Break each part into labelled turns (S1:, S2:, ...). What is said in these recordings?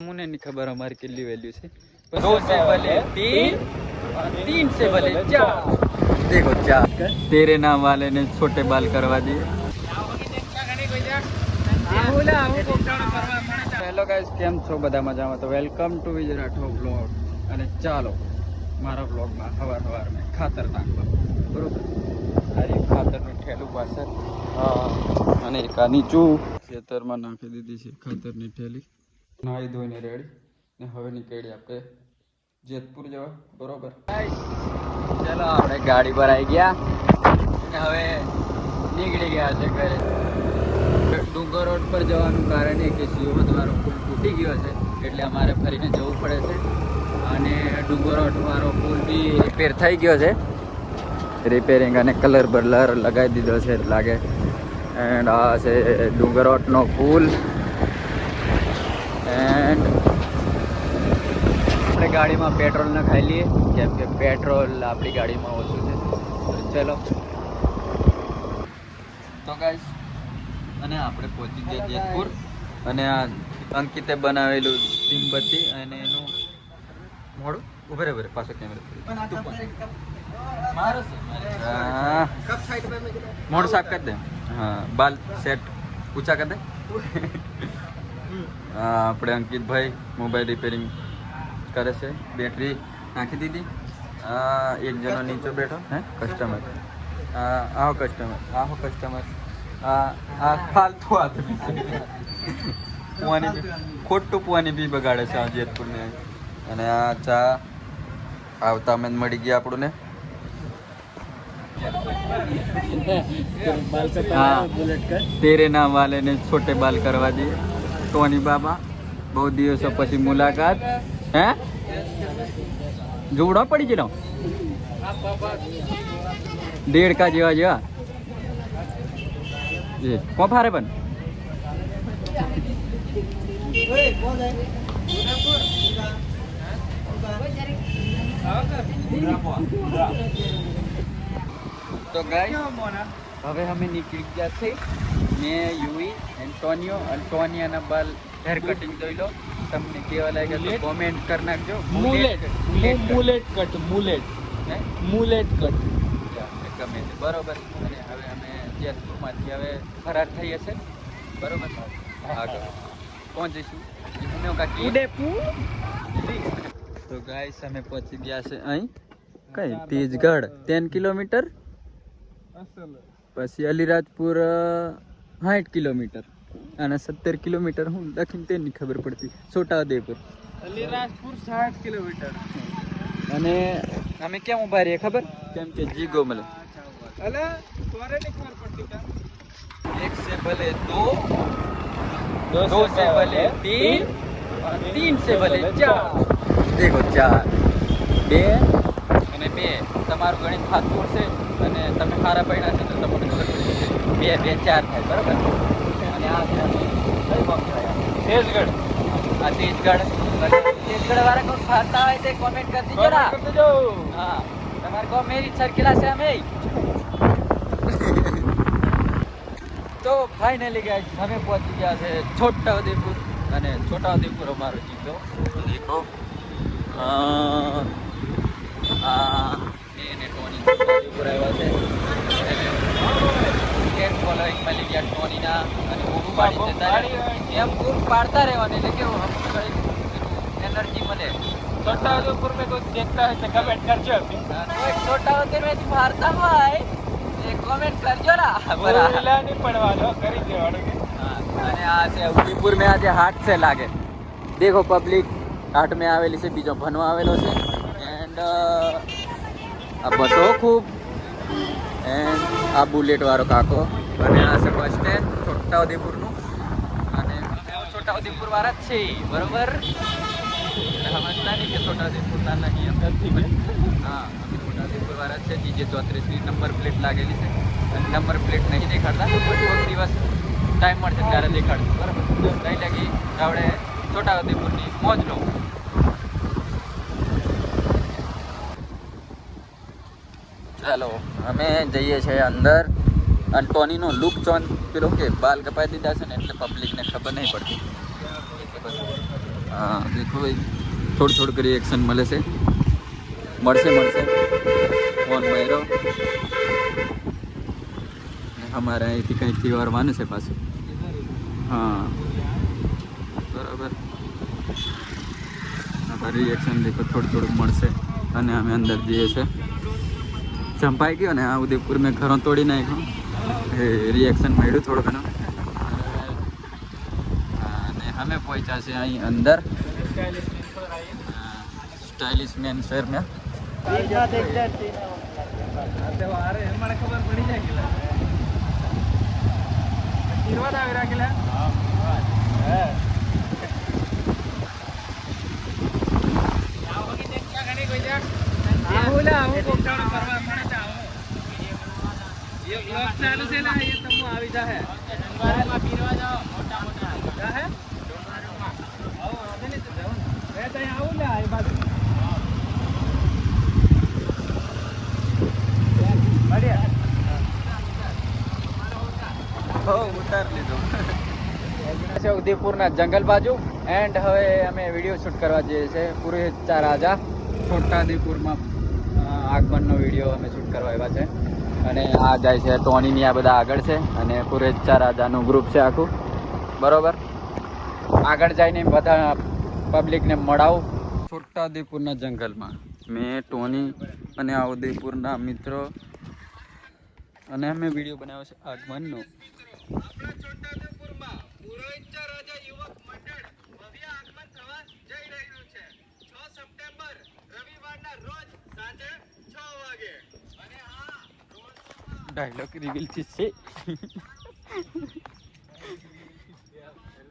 S1: मुझे नहीं खबर हमारी किल्ली वैल्यू से 2 से भले 3 और 3 से भले 4। देखो 4 तेरे नाम वाले ने छोटे बाल करवा दिए। हेलो गाइस, કેમ છો બધા મજામાં? તો welcome to Vijay Rathod blog. અને ચાલો મારા બ્લોગમાં સવારમાં ખાતર નાખવા, બરોબર? આ ખાતરનું ઠેલું પાછળ, અને એક આ નીચું ખેતરમાં નાખી દીધી છે ખાતરની ઠેલી। નાહી ધોઈને રેડી ને હવે નીકળી આપણે જેતપુર જવા, બરોબર? ચાલો આપણે ગાડી પર આવી ગયા ને હવે નીકળી ગયા છે ઘરે। ડુંગર રોડ પર જવાનું કારણ એ કે સીઓ વાળો પુલ તૂટી ગયો છે એટલે અમારે ફરીને જવું પડે છે। અને ડુંગર રોડ વાળો પુલ બી રિપેર થઈ ગયો છે, રિપેરિંગ અને કલર બલર લગાવી દીધો છે લાગે। એન્ડ આ છે ડુંગર રોડનો પુલ। એન્ડ આપણે ગાડીમાં પેટ્રોલ ન ખાઈ લઈએ કેમ કે પેટ્રોલ આપણી ગાડીમાં ઓછું છે। ચલો તો ગાઈસ, અને આપણે પહોંચી ગયા જેતપુર। અને આ અંકિતે બનાવેલું ટીમબત્તી અને એનું મોડું ઉભરે ઉભરે પાછો કેમેરા મોડું સાફ કરી દે। હા, બાલ સેટ ઊંચા કરી દે। આપણે અંકિતભાઈ મોબાઈલ રિપેરિંગ કરે છે, બેટરી નાખી દીધી। એક જણો નીચે બેઠો હે કસ્ટમર। આવો કસ્ટમર આ ફાલતુ આદમી છે, ખોટું પુવાની બી બગાડે છે આ જેતપુરને। અને આ ચા આવતા અમે મળી ગયા આપણને। तेरे नाम वाले ने छोटे बाल करवा दिए। टोनी बाबा बहुत दिवसों પછી मुलाकात है। જોડો પડી ગયેલો 1.5 का જેવા જેવા ये કોણ ફારે પણ તો ગાઈસ હવે અમે નીકળી ગયા છે। મેં યુવી એન્ટોનિયો એન્ટોનિયાના બાલ હેર કટિંગ જોઈ લો, તમને કેવા લાગ્યા તો કોમેન્ટ કરી નાખજો। મુલેટ કટ ગમે તે, બરોબર? અને હવે અમે જેતપુરમાંથી હવે ફરાર થઈએ છે, બરોબર? આગળ પહોંચીશું ઉદયપુર। તો ગાઈસ અમે પહોંચી ગયા છે અહીં કઈ તેજગઢ 10 કિલોમીટર, પછી અલીરાજપુર 60 કિલોમીટર અને 17 કિલોમીટર હું લખીને તેની ખબર પડતી। છોટાઉદેપુર અલીરાજપુર 60 કિલોમીટર। અને અમે કેમ ઉભા રહીએ ખબર? કેમ કે જીગો મળે। અલે તોરે ની ખબર પડતી કા? 1 से भले 2 2 से भले 3 और 3 से भले 4। देखो 4 2 અને 2 તમારું ગણિત સાચું છે અને તમે સારા પૈણા છે તો તમને ખબર પડી જશે 2 2 4 થાય, બરાબર? અને આ છે કઈ ગામ કહેવાય? તેજગઢ। આ તેજગઢ વાળા કોઈ ફરતા હોય તો કોમેન્ટ કરી દીજો ના, કરી દેજો। હા, તમારે કો મેરી સર્કિલા છે અમે। તો ફાઇનલી ગાઈસ અમે પહોંચી ગયા છે છોટાઉદેપુર। અને છોટાઉદેપુર અમારો જીતો દેખો। એને ટોની છોટાઉદેપુર આવ્યા છે, કેમ ફોલોઈંગ મળી ગયા ટોનીના। અને બૂમ પાડી જતા એમ બૂમ પાડતા રહેવાનું એટલે કેવું એનર્જી મળે। છોટાઉદેપુર में कोई देखता है तो कमेंट करजो। कोई છોટાઉદેપુર में मारता હોય એ कमेंट करजो ना, बराबर नहीं पड़वानो કરી દેવાનું। અને આ છે ઉદયપુર में આજે હાટ છે લાગે। देखो पब्लिक हाट में आवेली છે, બીજો ભણવા આવેલો છે। એન્ડ આ બસો ખૂબ એન્ડ આ બુલેટ વાળો કાકો। અને આ છે બસ સ્ટેન્ડ છોટાઉદેપુરનું। અને છોટાઉદેપુર વાળા જ છે, બરોબર? સમજતા નહીં કે છોટાઉદેપુરના નહીં અંદરથી ભાઈ। હા, છોટાઉદેપુર વાળા છે। DJ 34 નંબર પ્લેટ લાગેલી છે અને નંબર પ્લેટ નહીં દેખાડતા, કોઈ દિવસ ટાઈમ મળશે ત્યારે દેખાડશું, બરાબર? નહીં લાગી આપણે છોટાઉદેપુરની મોજ લો। ચાલો અમે જઈએ છીએ અંદર। અને ટોનીનો લુક ચોન પેલો કે બાલ કપાઈ દીધા છે ને એટલે પબ્લિકને ખબર નહીં પડતી એટલે બધું हाँ देखो भाई थोड़ा थोड़ा कर रिएक्शन મળે છે મળશે ફોન માર્યો અમારે અહીંથી કંઈકથી વરવાનું છે પાછું હા બરાબર રિએક્શન દેખો થોડું થોડુંક મળશે અને અમે અંદર જઈએ છીએ ચંપાઈ ગયો ને આ ઉદયપુર મેં ઘરો તોડી નાખ્યો એ રિએક્શન મળ્યું થોડું ઘણું અને અમે પહોંચ્યા છે અહીં અંદર સ્ટાઇલિશ મેન શહેર में ઉદયપુરના જંગલ બાજુ એન્ડ હવે અમે વિડીયો શૂટ કરવા જઈએ છીએ પુરેચા રાજા છોટાઉદેપુરમાં આગમનનો વિડીયો અમે શૂટ કરવા આવ્યા છે અને આ જાય છે ટોનીની આ બધા આગળ છે અને પુરેચા રાજાનું ગ્રુપ છે આખું બરોબર આગળ જઈને બધા પબ્લિકને મળાવું છોટાઉદેપુરના જંગલમાં મેં ટોની અને આ ઉદયપુરના મિત્રો અને અમે વિડીયો બનાવ્યો છે આગમનનો ડાયલોગ રિવીલ છે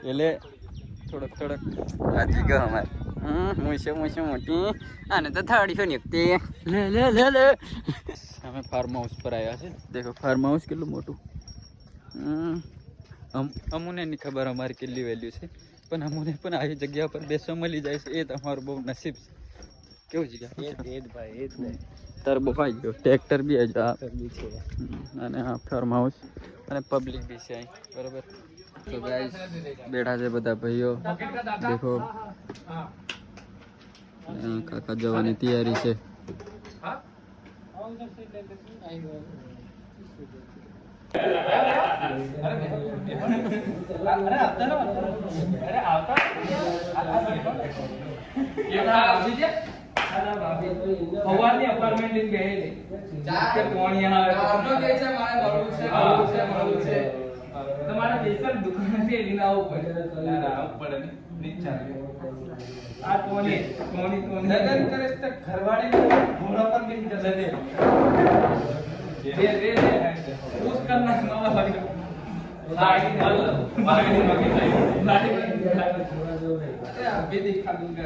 S1: એટલે થોડોક આજી ગયો અમારે મૂછે મોટી આને તો થાળી છે ને લે અમે ફાર્મ હાઉસ પર આવ્યા છે દેખો ફાર્મ હાઉસ કેટલું મોટું અમુને નહીં ખબર અમારી કેટલી વેલ્યુ છે પણ અમુને પણ આવી જગ્યા પર બેસવા મળી જાય છે એ તમારું બહુ નસીબ છે કેવું જગ્યા તરબો આવી ગયો ટ્રેક્ટર બી છે અને આ ફાર્મ હાઉસ અને પબ્લિક બી છે અહીં બરાબર તો ગાઈસ બેઠા છે બધા ભાઈઓ દેખો કાકા જવાની તૈયારી છે
S2: ભગવાનની અપાર્ટમેન્ટ લઈને ગયેલી કે કોણ યહાં આવનો કે છે મારે મળવું છે તમારા સ્પેશિયલ દુકાનેથી લઈને આવવું પડે આવવું પડે ને રીચાર્જ આ કોની લગન કરે તો ઘરવાળી ઘોડા પર બી લગે રે પૂછ કરના નવા ભાઈ લાડી अभी दिखा दूंगा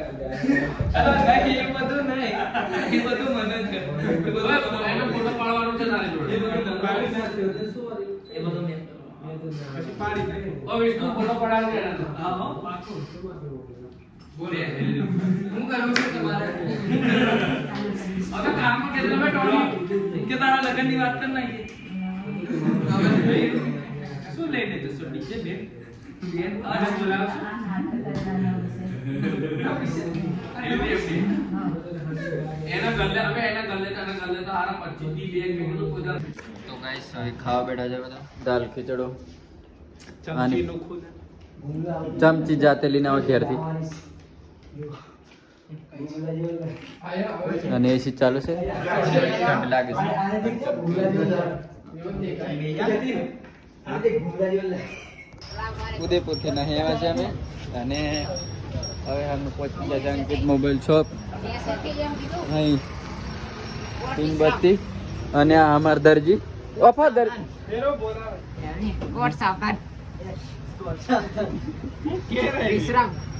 S2: अरे नहीं ये બધું નહીં એ બધું મને છે એ બધું એનો ફોટો પાડવાનો છે તારી જોડે એ બધું પાડી નાખ્યો છે સોરી એ બધું મેં પછી પાડી નાખ્યો ઓ વિષ્ણુ ફોટો પડાવી દે હા હા પાછું બોલે હું કરું છું તમારે હવે કામમાં કે તમે ટોની કે તારા લગનની વાત કર નાખી શું લઈને જશો ડીજે બેન બેન આજ બોલાવ છું
S1: તો ગાઈસ હવે ખાવા બેઠા છે બધા દાલ ખીચડો ચમચી જાતે લઈને આવો ઘેરથી અને એસી ચાલુ છે ઠંડ લાગે છે ઉદયપુરથી નહીં આવ્યા છે અમે અને હવે અમે પહોંચી ગયા છે અંકિત મોબાઈલ શોપ અહીં તીનબત્તી અને આ અમાર દરજી ઓફા દરજી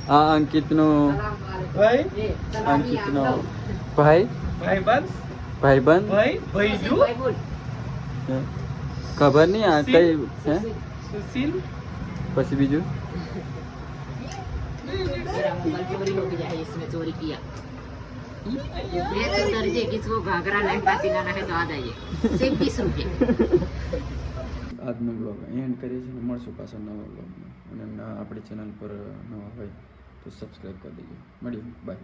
S1: આ અંકિતનો ભાઈબંધ ખબર નહીં આ કઈ છે
S2: સુશીલ
S1: પછી બીજું
S3: मेरा मोबाइल चोरी हो गया है इसने चोरी किया मैं तो दर्जे किसको घाघरा लहंगा सिलाना है तो आ जाइए सिर्फ 20 रुपये
S1: આજનો બ્લોગ એન્ડ કરીએ છીએ મળશું પાછા નવા બ્લોગમાં અને આપણી ચેનલ પર નવા હોય
S4: તો સબસ્ક્રાઈબ કરી દેજો. મળીએ, બાય.